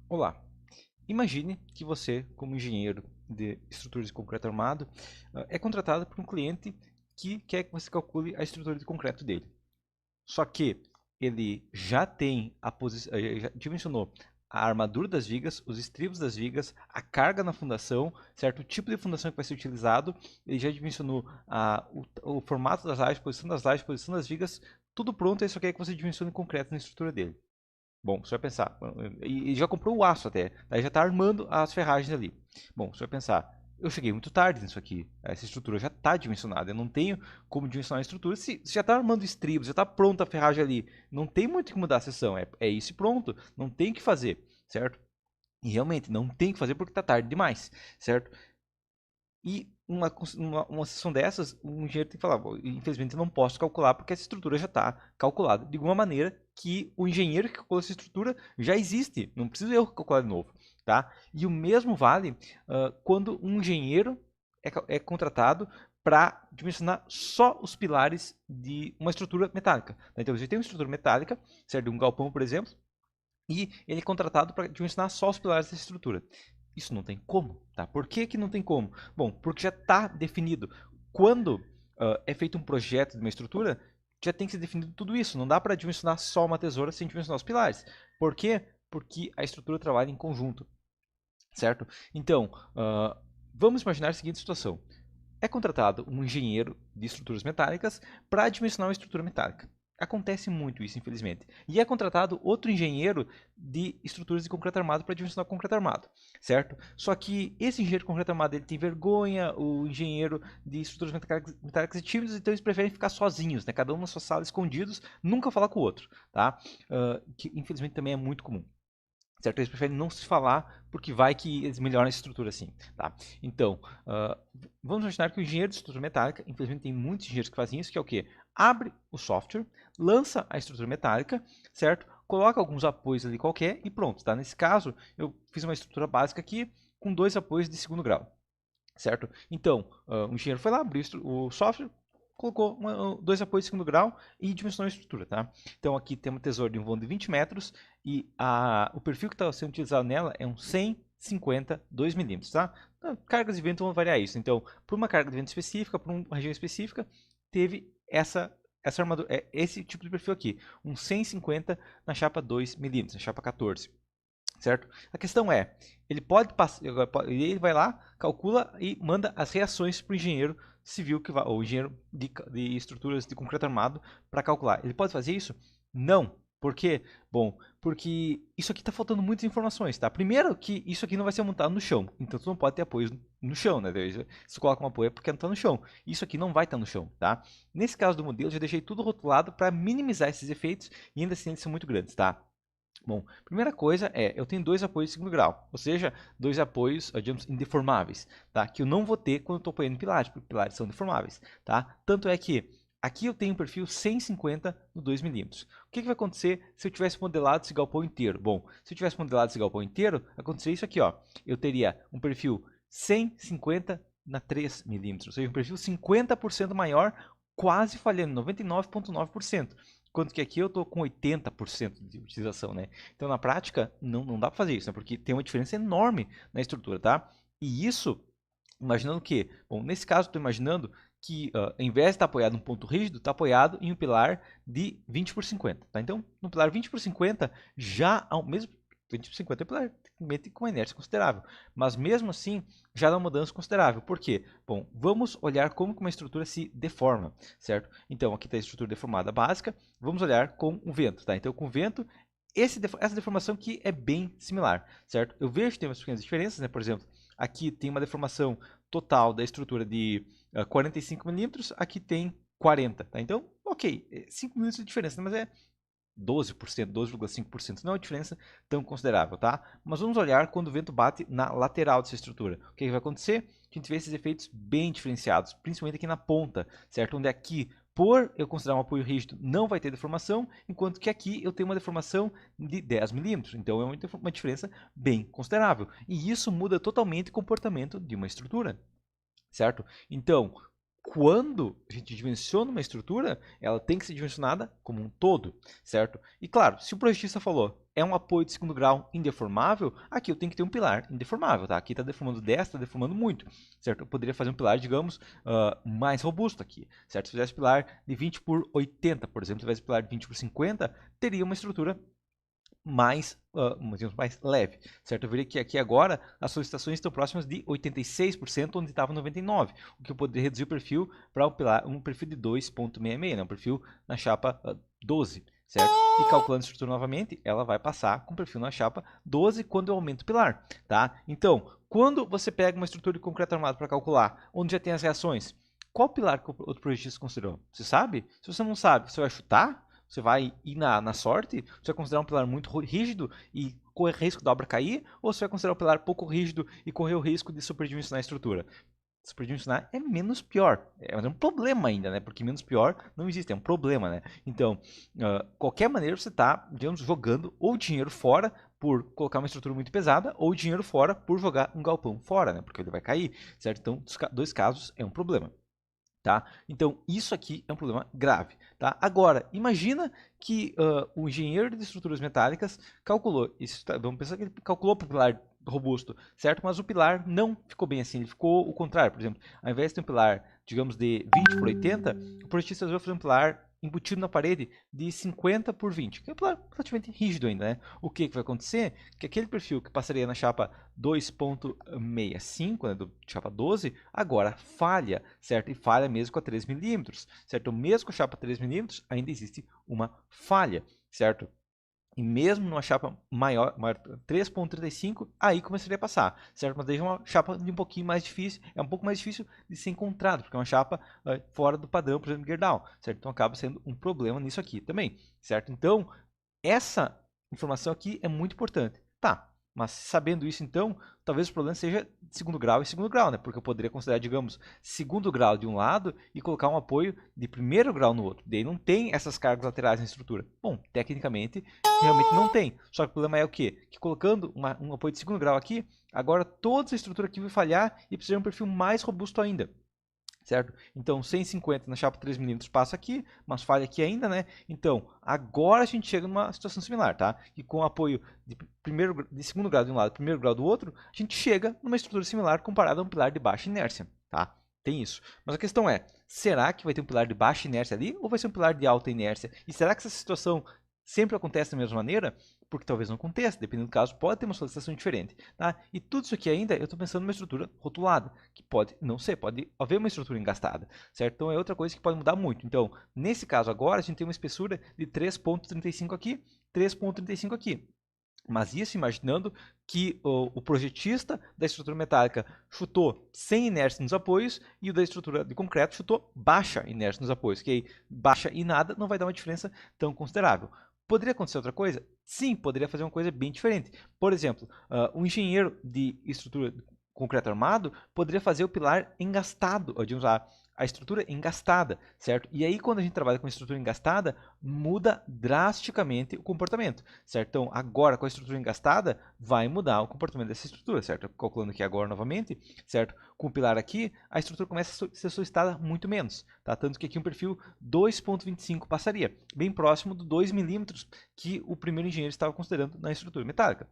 Olá, imagine que você, como engenheiro de estruturas de concreto armado, é contratado por um cliente que quer que você calcule a estrutura de concreto dele. Só que ele já tem já dimensionou a armadura das vigas, os estribos das vigas, a carga na fundação, certo? O tipo de fundação que vai ser utilizado, ele já dimensionou o formato das lajes, posição das vigas, tudo pronto, ele só quer que você dimensione concreto na estrutura dele. Bom, você vai pensar, e já comprou o aço até, daí já está armando as ferragens ali. Bom, você vai pensar, eu cheguei muito tarde nisso aqui, essa estrutura já está dimensionada, eu não tenho como dimensionar a estrutura se já está armando estribos, já está pronta a ferragem ali, não tem muito que mudar a seção, é isso e pronto, não tem o que fazer, certo? E realmente, não tem o que fazer porque está tarde demais, certo? E uma sessão dessas, o engenheiro tem que falar, infelizmente eu não posso calcular porque essa estrutura já está calculada de alguma maneira que o engenheiro que calculou essa estrutura já existe, não preciso eu calcular de novo, tá? E o mesmo vale quando um engenheiro é contratado para dimensionar só os pilares de uma estrutura metálica. Então você tem uma estrutura metálica, certo? De um galpão, por exemplo, e ele é contratado para dimensionar só os pilares dessa estrutura. Isso não tem como, tá? Por que, que não tem como? Bom, porque já está definido. Quando é feito um projeto de uma estrutura, já tem que ser definido tudo isso. Não dá para dimensionar só uma tesoura sem dimensionar os pilares. Por quê? Porque a estrutura trabalha em conjunto, certo? Então, vamos imaginar a seguinte situação. É contratado um engenheiro de estruturas metálicas para dimensionar uma estrutura metálica. Acontece muito isso, infelizmente. E é contratado outro engenheiro de estruturas de concreto armado para dimensionar o concreto armado, certo? Só que esse engenheiro de concreto armado ele tem vergonha, o engenheiro de estruturas metálicas é tímido, então eles preferem ficar sozinhos, né? Cada um na sua sala, escondidos, nunca falar com o outro, tá? Que infelizmente também é muito comum. Certo? Eles preferem não se falar porque vai que eles melhoram a estrutura assim, tá? Então, vamos imaginar que o engenheiro de estrutura metálica, infelizmente tem muitos engenheiros que fazem isso, que é o quê? Abre o software, lança a estrutura metálica, certo? Coloca alguns apoios ali qualquer e pronto, tá? Nesse caso, eu fiz uma estrutura básica aqui com dois apoios de segundo grau, certo? Então, o engenheiro foi lá, abriu o software, colocou dois apoios de segundo grau e dimensionou a estrutura, tá? Então aqui tem uma tesoura de um vão de 20 metros e o perfil que está sendo utilizado nela é um 150 2 milímetros, tá? Então, cargas de vento vão variar isso. Então, por uma carga de vento específica, por uma região específica, teve essa armadura, esse tipo de perfil aqui, um 150 na chapa 2 milímetros, na chapa 14. Certo? A questão é, ele pode passar, ele vai lá, calcula e manda as reações para o engenheiro civil que vai, ou engenheiro de estruturas de concreto armado para calcular. Ele pode fazer isso? Não. Por quê? Bom, porque isso aqui está faltando muitas informações, tá? Primeiro que isso aqui não vai ser montado no chão, então tu não pode ter apoios no chão, né? Se tu coloca um apoio é porque não está no chão. Isso aqui não vai estar no chão, tá? Nesse caso do modelo, eu já deixei tudo rotulado para minimizar esses efeitos e ainda assim eles são muito grandes, tá? Bom, primeira coisa eu tenho dois apoios de segundo grau, ou seja, dois apoios, digamos, indeformáveis, tá? Que eu não vou ter quando eu estou apoiando pilares, porque pilares são deformáveis, tá? Tanto é que aqui eu tenho um perfil 150 no 2 milímetros. O que vai acontecer se eu tivesse modelado esse galpão inteiro? Bom, se eu tivesse modelado esse galpão inteiro, aconteceria isso aqui, ó. Eu teria um perfil 150 na 3 milímetros, ou seja, um perfil 50% maior, quase falhando, 99,9%. Enquanto que aqui eu estou com 80% de utilização, né? Então, na prática, não dá para fazer isso, né? Porque tem uma diferença enorme na estrutura, tá? E isso, imaginando que, bom, nesse caso, estou imaginando que, ao invés de estar apoiado num ponto rígido, está apoiado em um pilar de 20 por 50, tá? Então, no pilar 20 por 50, já, ao mesmo 20 por 50 é um pilar com uma inércia considerável, mas mesmo assim, já dá uma mudança considerável. Por quê? Bom, vamos olhar como que uma estrutura se deforma, certo? Então, aqui está a estrutura deformada básica, vamos olhar com o vento, tá? Então, com o vento, essa deformação aqui é bem similar, certo? Eu vejo que tem umas pequenas diferenças, né? Por exemplo, aqui tem uma deformação total da estrutura de 45 milímetros, aqui tem 40, tá? Então, ok, 5 milímetros de diferença, mas é 12%, 12,5%, não é uma diferença tão considerável, tá? Mas vamos olhar quando o vento bate na lateral dessa estrutura. O que vai acontecer? A gente vê esses efeitos bem diferenciados, principalmente aqui na ponta, certo? Onde aqui, por eu considerar um apoio rígido, não vai ter deformação, enquanto que aqui eu tenho uma deformação de 10 milímetros. Então é uma diferença bem considerável. E isso muda totalmente o comportamento de uma estrutura, certo? Então, quando a gente dimensiona uma estrutura, ela tem que ser dimensionada como um todo, certo? E claro, se o projetista falou é um apoio de segundo grau indeformável, aqui eu tenho que ter um pilar indeformável, tá? Aqui está deformando 10, está deformando muito, certo? Eu poderia fazer um pilar, digamos, mais robusto aqui, certo? Se fizesse pilar de 20 por 80, por exemplo, se tivesse pilar de 20 por 50, teria uma estrutura mais leve, certo? Eu veria que aqui agora as solicitações estão próximas de 86%, onde estava 99%, o que eu poderia reduzir o perfil para um perfil de 2.66, né? Um perfil na chapa 12, certo? E calculando a estrutura novamente, ela vai passar com perfil na chapa 12 quando eu aumento o pilar, tá? Então, quando você pega uma estrutura de concreto armado para calcular, onde já tem as reações, qual pilar que o outro projetista considerou? Você sabe? Se você não sabe, você vai chutar? Você vai ir na sorte? Você vai considerar um pilar muito rígido e correr risco da obra cair? Ou você vai considerar um pilar pouco rígido e correr o risco de superdimensionar a estrutura? Superdimensionar é menos pior. É um problema ainda, né? Porque menos pior não existe, é um problema, né? Então, qualquer maneira você está, digamos, jogando ou dinheiro fora por colocar uma estrutura muito pesada, ou dinheiro fora por jogar um galpão fora, né? Porque ele vai cair, certo? Então, dois casos é um problema. Tá? Então, isso aqui é um problema grave. Tá? Agora, imagina que o engenheiro de estruturas metálicas calculou, vamos pensar que ele calculou para o pilar robusto, certo? Mas o pilar não ficou bem assim, ele ficou o contrário. Por exemplo, ao invés de ter um pilar, digamos, de 20 por 80, o projetista resolveu fazer um pilar embutido na parede de 50 por 20, que é um pilar relativamente rígido ainda, né? O que vai acontecer? Que aquele perfil que passaria na chapa 2.65, né, do chapa 12, agora falha, certo? E falha mesmo com a 3 milímetros, certo? Mesmo com a chapa 3 milímetros, ainda existe uma falha, certo? E mesmo numa chapa maior 3.35, aí começaria a passar, certo? Mas daí é uma chapa de um pouquinho mais difícil, é um pouco mais difícil de ser encontrado, porque é uma chapa fora do padrão, por exemplo, Gerdau, certo? Então acaba sendo um problema nisso aqui também, certo? Então, essa informação aqui é muito importante. Tá, mas sabendo isso então, talvez o problema seja de segundo grau e segundo grau, né? Porque eu poderia considerar, digamos, segundo grau de um lado e colocar um apoio de primeiro grau no outro. Daí não tem essas cargas laterais na estrutura. Bom, tecnicamente, realmente não tem. Só que o problema é o quê? Que colocando um apoio de segundo grau aqui, agora toda essa estrutura aqui vai falhar e precisa de um perfil mais robusto ainda. Certo? Então, 150 na chapa 3 milímetros passa aqui, mas falha aqui ainda, né? Então, agora a gente chega numa situação similar, tá? E com apoio de segundo grau de um lado e primeiro grau do outro, a gente chega numa estrutura similar comparada a um pilar de baixa inércia, tá? Tem isso. Mas a questão é, será que vai ter um pilar de baixa inércia ali ou vai ser um pilar de alta inércia? E será que essa situação sempre acontece da mesma maneira? Porque talvez não aconteça, dependendo do caso, pode ter uma solicitação diferente. Tá? E tudo isso aqui ainda, eu estou pensando numa estrutura rotulada, que pode não ser, pode haver uma estrutura engastada, certo? Então é outra coisa que pode mudar muito. Então, nesse caso agora, a gente tem uma espessura de 3.35 aqui, 3.35 aqui. Mas isso imaginando que o projetista da estrutura metálica chutou sem inércia nos apoios e o da estrutura de concreto chutou baixa inércia nos apoios, que aí baixa e nada não vai dar uma diferença tão considerável. Poderia acontecer outra coisa? Sim, poderia fazer uma coisa bem diferente. Por exemplo, um engenheiro de estrutura de concreto armado poderia fazer o pilar engastado, digamos, a estrutura engastada, certo? E aí, quando a gente trabalha com estrutura engastada, muda drasticamente o comportamento, certo? Então, agora com a estrutura engastada, vai mudar o comportamento dessa estrutura, certo? Calculando aqui agora novamente, certo? Com o pilar aqui, a estrutura começa a ser solicitada muito menos, tá? Tanto que aqui um perfil 2.25 passaria, bem próximo do 2 milímetros que o primeiro engenheiro estava considerando na estrutura metálica.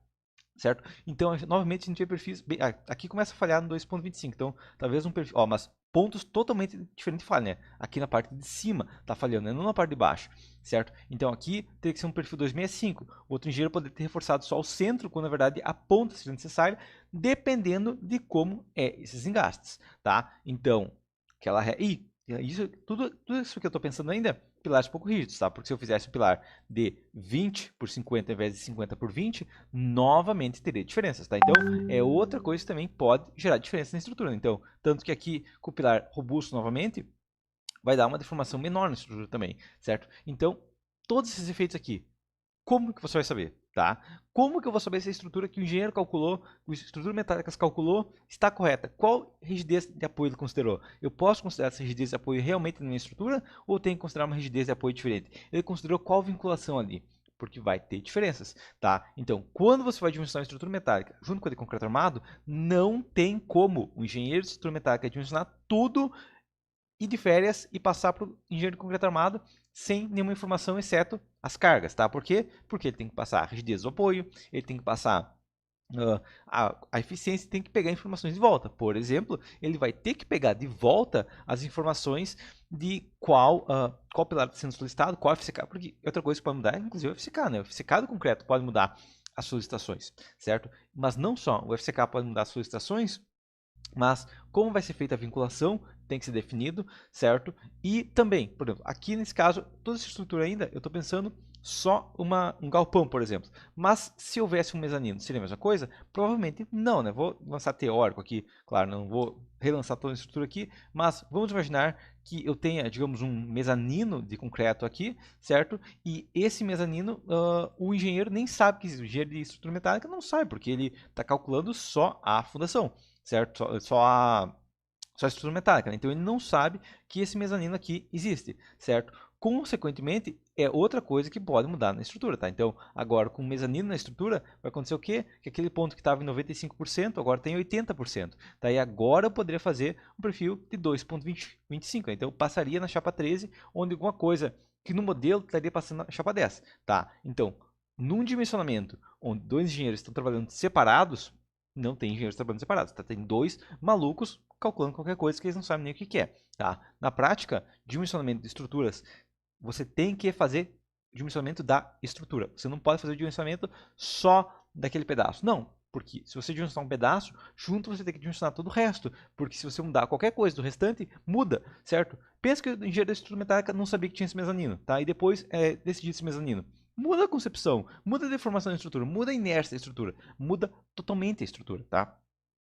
Certo? Então, novamente, a gente vê perfis. Aqui começa a falhar no 2.25. Então, talvez um perfil. Ó, mas pontos totalmente diferentes falham, né? Aqui na parte de cima está falhando, né? Não na parte de baixo. Certo? Então, aqui teria que ser um perfil 265. O outro engenheiro poderia ter reforçado só o centro, quando na verdade a ponta seria necessária, dependendo de como é esses engastes. Tá? Então, aquela. Isso, tudo isso que eu estou pensando ainda, pilares pouco rígidos, tá? Porque se eu fizesse um pilar de 20 por 50 ao invés de 50 por 20, novamente teria diferenças, tá? Então, é outra coisa que também pode gerar diferença na estrutura. Então, tanto que aqui com o pilar robusto novamente, vai dar uma deformação menor na estrutura também, certo? Então, todos esses efeitos aqui, como que você vai saber, tá? Como que eu vou saber se a estrutura que o engenheiro calculou, a estrutura metálica calculou, está correta? Qual rigidez de apoio ele considerou? Eu posso considerar essa rigidez de apoio realmente na minha estrutura ou tenho que considerar uma rigidez de apoio diferente? Ele considerou qual vinculação ali? Porque vai ter diferenças, tá? Então, quando você vai dimensionar a estrutura metálica junto com a de concreto armado, não tem como o engenheiro de estrutura metálica dimensionar tudo ir de férias e passar para o engenheiro de concreto armado sem nenhuma informação, exceto as cargas, tá? Por quê? Porque ele tem que passar a rigidez do apoio, ele tem que passar a eficiência, tem que pegar informações de volta. Por exemplo, ele vai ter que pegar de volta as informações de qual pilar está sendo solicitado, qual FCK, porque outra coisa que pode mudar é inclusive o FCK, né? O FCK do concreto pode mudar as solicitações, certo? Mas não só, o FCK pode mudar as solicitações, mas como vai ser feita a vinculação tem que ser definido, certo? E também, por exemplo, aqui nesse caso, toda essa estrutura ainda, eu estou pensando só um galpão, por exemplo. Mas se houvesse um mezanino, seria a mesma coisa? Provavelmente não, né? Vou lançar teórico aqui, claro, não vou relançar toda a estrutura aqui, mas vamos imaginar que eu tenha, digamos, um mezanino de concreto aqui, certo? E esse mezanino, o engenheiro nem sabe que existe. O engenheiro de estrutura metálica não sabe, porque ele está calculando só a fundação, certo? Só a estrutura metálica, né? Então ele não sabe que esse mezanino aqui existe, certo? Consequentemente, é outra coisa que pode mudar na estrutura, tá? Então, agora com o mezanino na estrutura, vai acontecer o quê? Que aquele ponto que estava em 95%, agora tem 80%, tá? E agora eu poderia fazer um perfil de 2.25, então eu passaria na chapa 13, onde alguma coisa que no modelo estaria passando na chapa 10, tá? Então, num dimensionamento onde dois engenheiros estão trabalhando separados, não tem engenheiros trabalhando separados, tá? Tem dois malucos calculando qualquer coisa que eles não sabem nem o que é, tá? Na prática, dimensionamento de estruturas, você tem que fazer dimensionamento da estrutura. Você não pode fazer o dimensionamento só daquele pedaço. Não, porque se você dimensionar um pedaço, junto você tem que dimensionar todo o resto. Porque se você mudar qualquer coisa do restante, muda, certo? Pensa que o engenheiro da estrutura metálica não sabia que tinha esse mezanino, tá? E depois decidiu esse mezanino. Muda a concepção, muda a deformação da estrutura, muda a inércia da estrutura, muda totalmente a estrutura, tá?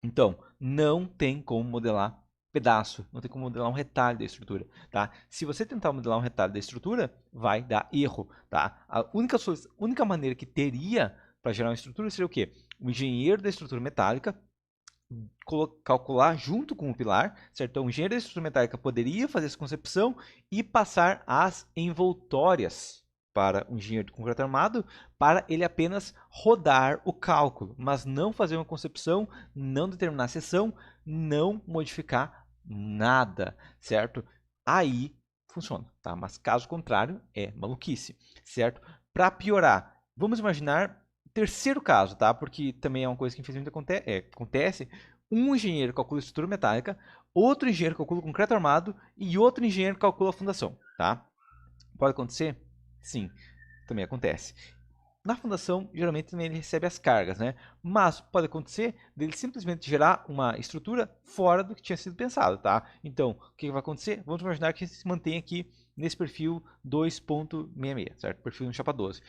Então, não tem como modelar pedaço, não tem como modelar um retalho da estrutura, tá? Se você tentar modelar um retalho da estrutura, vai dar erro, tá? A única maneira que teria para gerar uma estrutura seria o quê? O engenheiro da estrutura metálica calcular junto com o pilar, certo? Então, o engenheiro da estrutura metálica poderia fazer essa concepção e passar as envoltórias para o engenheiro de concreto armado, para ele apenas rodar o cálculo, mas não fazer uma concepção, não determinar a seção, não modificar nada, certo? Aí funciona, tá? Mas caso contrário, é maluquice, certo? Para piorar, vamos imaginar terceiro caso, tá? Porque também é uma coisa que infelizmente acontece. Um engenheiro calcula a estrutura metálica, outro engenheiro calcula o concreto armado e outro engenheiro calcula a fundação, tá? Pode acontecer? Sim, também acontece. Na fundação, geralmente também ele recebe as cargas, né? Mas pode acontecer dele simplesmente gerar uma estrutura fora do que tinha sido pensado, tá? Então, o que vai acontecer? Vamos imaginar que se mantém aqui nesse perfil 2.66, certo? Perfil no chapa 12.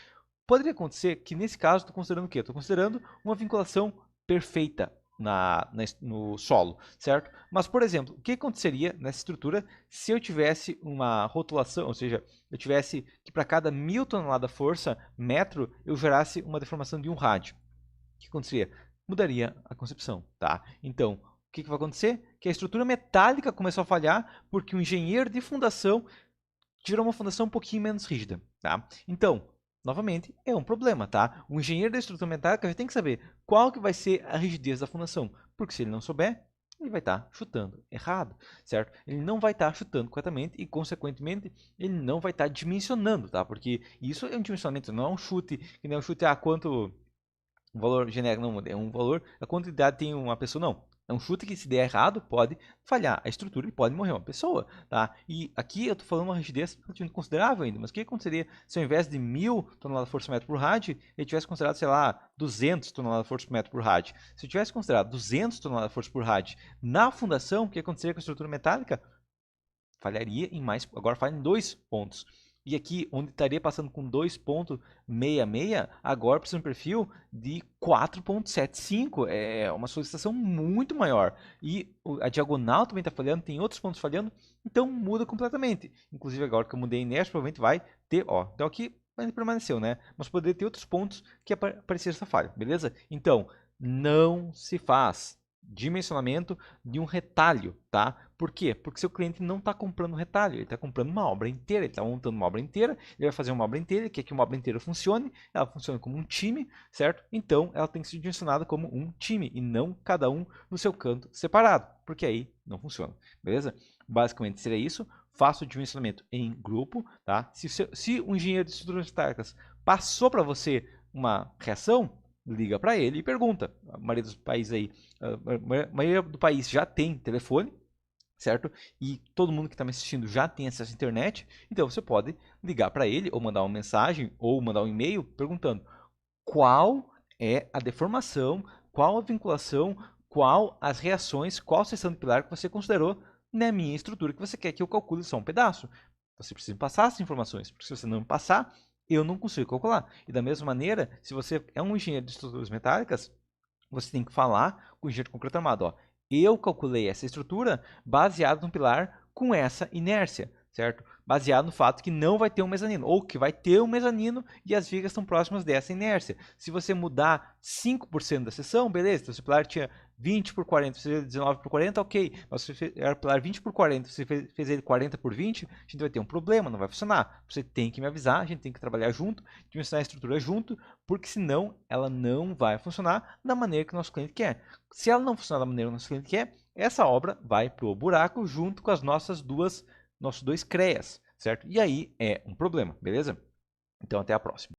Poderia acontecer que nesse caso, estou considerando o quê? Estou considerando uma vinculação perfeita no solo, certo? Mas, por exemplo, o que aconteceria nessa estrutura se eu tivesse uma rotulação, ou seja, eu tivesse que para cada 1000 toneladas força metro, eu gerasse uma deformação de 1 rádio? O que aconteceria? Mudaria a concepção, tá? Então, o que vai acontecer? Que a estrutura metálica começou a falhar porque o engenheiro de fundação tirou uma fundação um pouquinho menos rígida, tá? Então, novamente, é um problema, tá? O engenheiro da estrutura metálica já tem que saber qual que vai ser a rigidez da fundação, porque se ele não souber, ele vai estar chutando errado, certo? Ele não vai estar chutando corretamente e, consequentemente, ele não vai estar dimensionando, tá? Porque isso é um dimensionamento, não é um chute, que nem um chute, quanto um valor genérico, não, é um valor, a quantidade tem uma pessoa, não. É um chute que, se der errado, pode falhar a estrutura e pode morrer uma pessoa, tá? E aqui eu estou falando uma rigidez relativamente considerável ainda, mas o que aconteceria se ao invés de 1000 toneladas força metro por rádio, ele tivesse considerado, sei lá, 200 toneladas força metro por rádio? Se eu tivesse considerado 200 toneladas força por rádio na fundação, o que aconteceria com a estrutura metálica? Falharia em mais, agora falha em 2 pontos. E aqui, onde estaria passando com 2.66, agora precisa de um perfil de 4.75. É uma solicitação muito maior. E a diagonal também está falhando, tem outros pontos falhando, então muda completamente. Inclusive agora que eu mudei a inércia, provavelmente vai ter, ó, então aqui ainda permaneceu, né? Mas poderia ter outros pontos que apareceram essa falha, beleza? Então, não se faz dimensionamento de um retalho, tá? Por quê? Porque seu cliente não está comprando um retalho, ele está comprando uma obra inteira, ele está montando uma obra inteira, ele vai fazer uma obra inteira, ele quer que uma obra inteira funcione, ela funciona como um time, certo? Então, ela tem que ser dimensionada como um time e não cada um no seu canto separado, porque aí não funciona, beleza? Basicamente seria isso. Faça o dimensionamento em grupo, tá? Se o engenheiro de estruturas metálicas passou para você uma reação, liga para ele e pergunta. A maioria dos países aí, a maioria do país já tem telefone, certo? E todo mundo que está me assistindo já tem acesso à internet, então você pode ligar para ele ou mandar uma mensagem ou mandar um e-mail perguntando qual é a deformação, qual a vinculação, qual as reações, qual a seção de pilar que você considerou na minha estrutura que você quer que eu calcule só um pedaço. Você precisa passar essas informações, porque se você não passar, eu não consigo calcular. E da mesma maneira, se você é um engenheiro de estruturas metálicas, você tem que falar com o engenheiro de concreto armado. Ó, eu calculei essa estrutura baseado no pilar com essa inércia, certo? Baseado no fato que não vai ter um mezanino, ou que vai ter um mezanino e as vigas estão próximas dessa inércia. Se você mudar 5% da seção, beleza, então se o pilar tinha 20 por 40, você fez 19 por 40, ok. Mas se era o pilar 20 por 40, você fez ele 40 por 20, a gente vai ter um problema, não vai funcionar. Você tem que me avisar, a gente tem que trabalhar junto, dimensionar a estrutura junto, porque senão ela não vai funcionar da maneira que o nosso cliente quer. Se ela não funcionar da maneira que o nosso cliente quer, essa obra vai para o buraco junto com as nossos dois CREAs, certo? E aí é um problema, beleza? Então até a próxima.